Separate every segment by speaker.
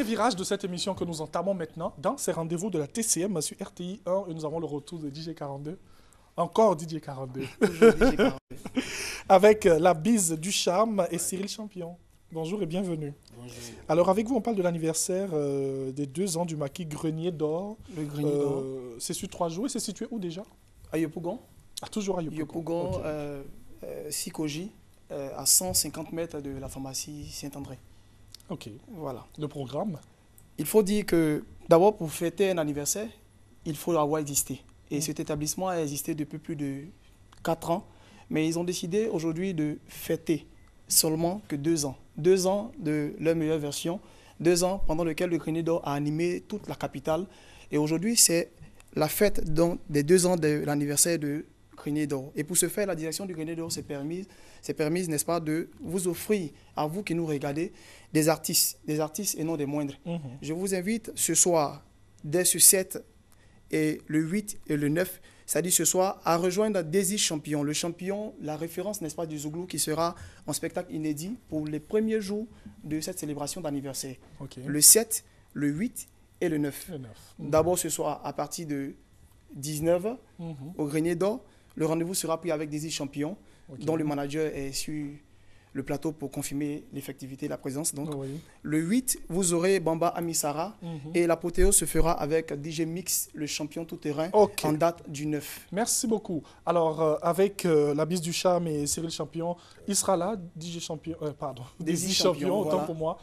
Speaker 1: virage de cette émission que nous entamons maintenant dans ces rendez-vous de la TCM sur RTI 1 et nous avons le retour de DJ 42. Encore DJ 42.
Speaker 2: DJ 42.
Speaker 1: Avec la bise du charme et Cyril Champion. Bonjour et bienvenue.
Speaker 2: Bonjour.
Speaker 1: Alors avec vous, on parle de l'anniversaire des 2 ans du maquis Grenier d'Or.
Speaker 2: Le Grenier d'Or.
Speaker 1: C'est sur 3 jours et c'est situé où déjà?
Speaker 2: À Yopougon.
Speaker 1: Ah, toujours à Yopougon.
Speaker 2: Yopougon,
Speaker 1: Okay.
Speaker 2: Sikoji, à 150 mètres de la pharmacie Saint-André.
Speaker 1: Ok.
Speaker 2: Voilà.
Speaker 1: Le programme?
Speaker 2: Il faut dire que d'abord pour fêter un anniversaire, il faut avoir existé. Et cet établissement a existé depuis plus de 4 ans. Mais ils ont décidé aujourd'hui de fêter seulement que 2 ans. 2 ans de leur meilleure version. 2 ans pendant lesquels le Grenier d'Or a animé toute la capitale. Et aujourd'hui, c'est la fête des 2 ans de l'anniversaire de Grenier d'Or. Et pour ce faire, la direction du Grenier d'Or s'est permise, n'est-ce pas, de vous offrir, à vous qui nous regardez, des artistes et non des moindres. Je vous invite ce soir, dès ce 7 et le 8 et le 9, c'est-à-dire ce soir, à rejoindre Désir Champion. Le champion, la référence, n'est-ce pas, du Zouglou, qui sera en spectacle inédit pour les premiers jours de cette célébration d'anniversaire.
Speaker 1: Okay.
Speaker 2: Le 7, le 8 et le 9. D'abord ce soir, à partir de 19h, au Grenier d'Or, le rendez-vous sera pris avec Désir Champion, dont le manager est sur le plateau pour confirmer l'effectivité, la présence. Donc, le 8, vous aurez Bamba Amisara et l'apothéose se fera avec DJ Mix, le champion tout-terrain, en date du 9.
Speaker 1: Merci beaucoup. Alors, avec la bise du charme et Cyril Champion, il sera là, DJ Champion, Désir Champion, autant
Speaker 2: voilà.
Speaker 1: pour moi.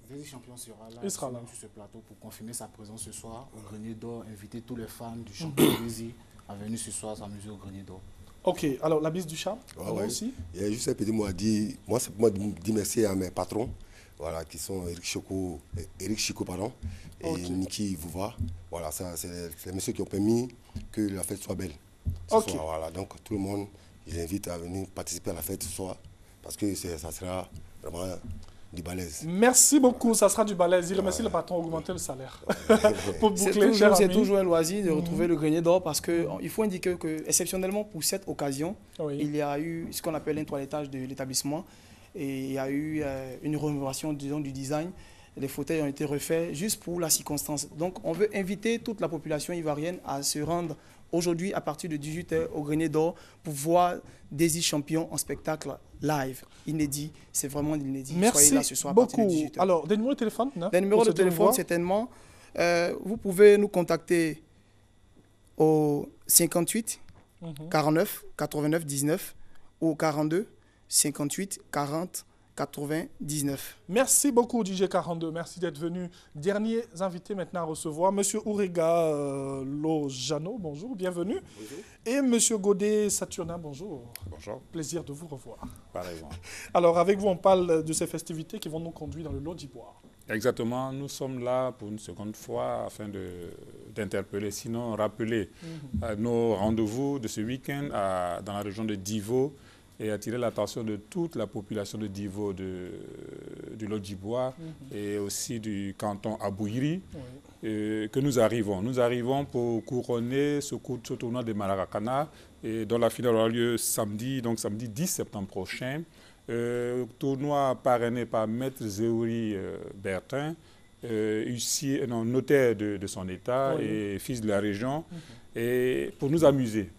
Speaker 3: Désir Champion sera là,
Speaker 1: Il sera là
Speaker 3: sur ce plateau pour confirmer sa présence ce soir au Grenier d'Or, inviter tous les fans du champion Désir à venir ce soir s'amuser au Grenier d'Or.
Speaker 1: Ok, alors la bise du charme, aussi.
Speaker 4: Il y a juste un petit mot à dire. Moi, c'est pour moi de dire merci à mes patrons, voilà, qui sont Eric Chico, et Niki Vouva. Voilà, c'est les messieurs qui ont permis que la fête soit belle. Ce soir, voilà. Donc tout le monde, je les invite à venir participer à la fête ce soir, parce que ça sera vraiment du balèze.
Speaker 1: Merci beaucoup, ça sera du balèze. Il remercie le patron d'augmenter le salaire. Pour boucler,
Speaker 2: c'est toujours un loisir de retrouver le Grenier d'Or parce qu'il faut indiquer que, exceptionnellement pour cette occasion, il y a eu ce qu'on appelle un toilettage de l'établissement et il y a eu une rénovation, disons, du design. Les fauteuils ont été refaits juste pour la circonstance. Donc, on veut inviter toute la population ivoirienne à se rendre aujourd'hui à partir de 18h au Grenier d'Or pour voir Désir Champion en spectacle live, inédit. C'est vraiment inédit.
Speaker 1: Merci
Speaker 2: Soyez là ce soir à
Speaker 1: beaucoup.
Speaker 2: partir de 18h.
Speaker 1: Alors, des numéros de téléphone?
Speaker 2: Des numéros de téléphone, certainement. Vous pouvez nous contacter au 58 49 89 19 ou 42 58 40 99.
Speaker 1: Merci beaucoup DJ 42, merci d'être venu. Derniers invités maintenant à recevoir, Monsieur Ourega Lojano, bonjour, bienvenue.
Speaker 5: Bonjour.
Speaker 1: Et Monsieur Godet Saturnin, bonjour.
Speaker 5: Bonjour.
Speaker 1: Plaisir de vous revoir.
Speaker 5: Pareillement.
Speaker 1: Alors avec vous, on parle de ces festivités qui vont nous conduire dans le Lot d'Ivoire.
Speaker 5: Exactement, nous sommes là pour une seconde fois afin d'interpeller, sinon rappeler nos rendez-vous de ce week-end dans la région de Divo, et attirer l'attention de toute la population de Divo, du Lot d'Ivoire et aussi du canton Abouiri, que nous arrivons. Nous arrivons pour couronner ce tournoi de Maracana, dont la finale aura lieu samedi, donc samedi 10 septembre prochain. Tournoi parrainé par Maître Zéouri Bertin, notaire de son état et fils de la région. Et pour nous amuser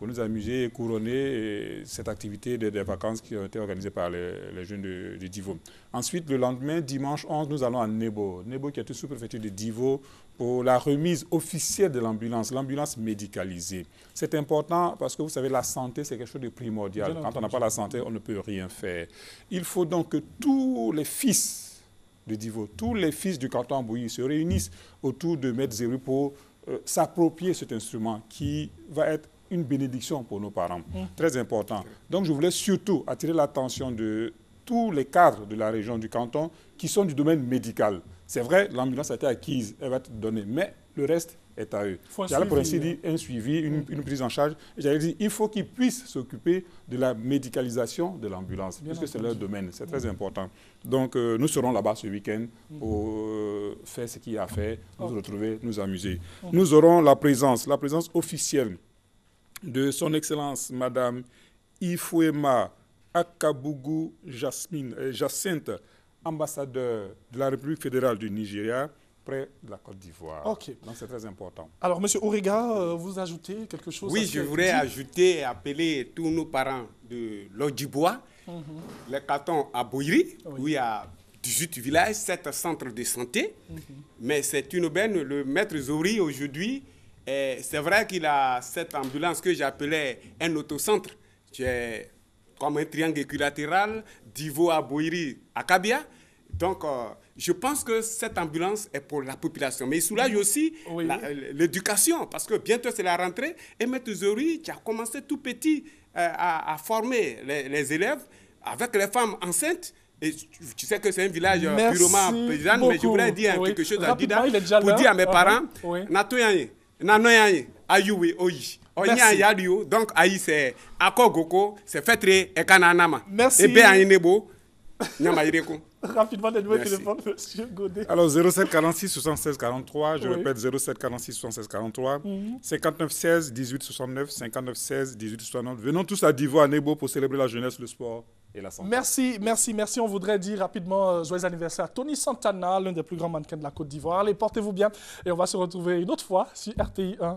Speaker 5: et couronner cette activité des vacances qui ont été organisées par les jeunes de Divo. Ensuite, le lendemain, dimanche 11, nous allons à Nebo. Nebo qui est une sous-préfecture de Divo pour la remise officielle de l'ambulance médicalisée. C'est important parce que vous savez, la santé, c'est quelque chose de primordial. Quand on n'a pas la santé, on ne peut rien faire. Il faut donc que tous les fils de Divo, tous les fils du canton Abouiri se réunissent autour de Maître Zéouri pour s'approprier cet instrument qui va être une bénédiction pour nos parents. Très important. Donc je voulais surtout attirer l'attention de tous les cadres de la région du canton qui sont du domaine médical. C'est vrai, l'ambulance a été acquise, elle va être donnée, mais le reste est à eux. Il y a pour ainsi dire un suivi, une prise en charge. J'allais dire, il faut qu'ils puissent s'occuper de la médicalisation de l'ambulance, puisque c'est leur domaine, c'est très important. Donc nous serons là-bas ce week-end pour faire ce qu'il y a à faire, nous retrouver, nous amuser. Nous aurons la présence officielle de son Excellence Madame Ifouema Akabougou Jacinthe, ambassadeur de la République fédérale du Nigeria, près de la Côte d'Ivoire.
Speaker 1: Ok.
Speaker 5: Donc c'est très important.
Speaker 1: Alors, Monsieur Ourega, vous ajoutez quelque chose?
Speaker 6: Oui, je voudrais ajouter et appeler tous nos parents de l'Odjibois, les cantons à Bouiri, où il y a 18 villages, 7 centres de santé. Mais c'est une aubaine. Le maître Zori, aujourd'hui, c'est vrai qu'il a cette ambulance que j'appelais un autocentre. C'est comme un triangle équilatéral d'Ivo à Bouiri à Kabia. Donc, je pense que cette ambulance est pour la population. Mais il soulage aussi l'éducation, parce que bientôt c'est la rentrée. Et Maître Zori, qui a commencé tout petit à former les élèves avec les femmes enceintes. Et tu sais que c'est un village purement paysan, mais je voudrais dire quelque chose à Dida pour dire à mes parents, donc aïe c'est akogoko, c'est fetre et kananama.
Speaker 1: Merci.
Speaker 6: Et bien nebo.
Speaker 1: Rapidement, les nouveaux téléphones, Monsieur Godet.
Speaker 5: Alors 07 46 76 43, je répète 07 46 76 43, 59 16 18 69, 59 16 18 69. Venons tous à Divo, à Nebo pour célébrer la jeunesse, le sport et la santé.
Speaker 1: Merci. On voudrait dire rapidement joyeux anniversaire à Tony Santana, l'un des plus grands mannequins de la Côte d'Ivoire. Allez, portez-vous bien et on va se retrouver une autre fois sur RTI 1.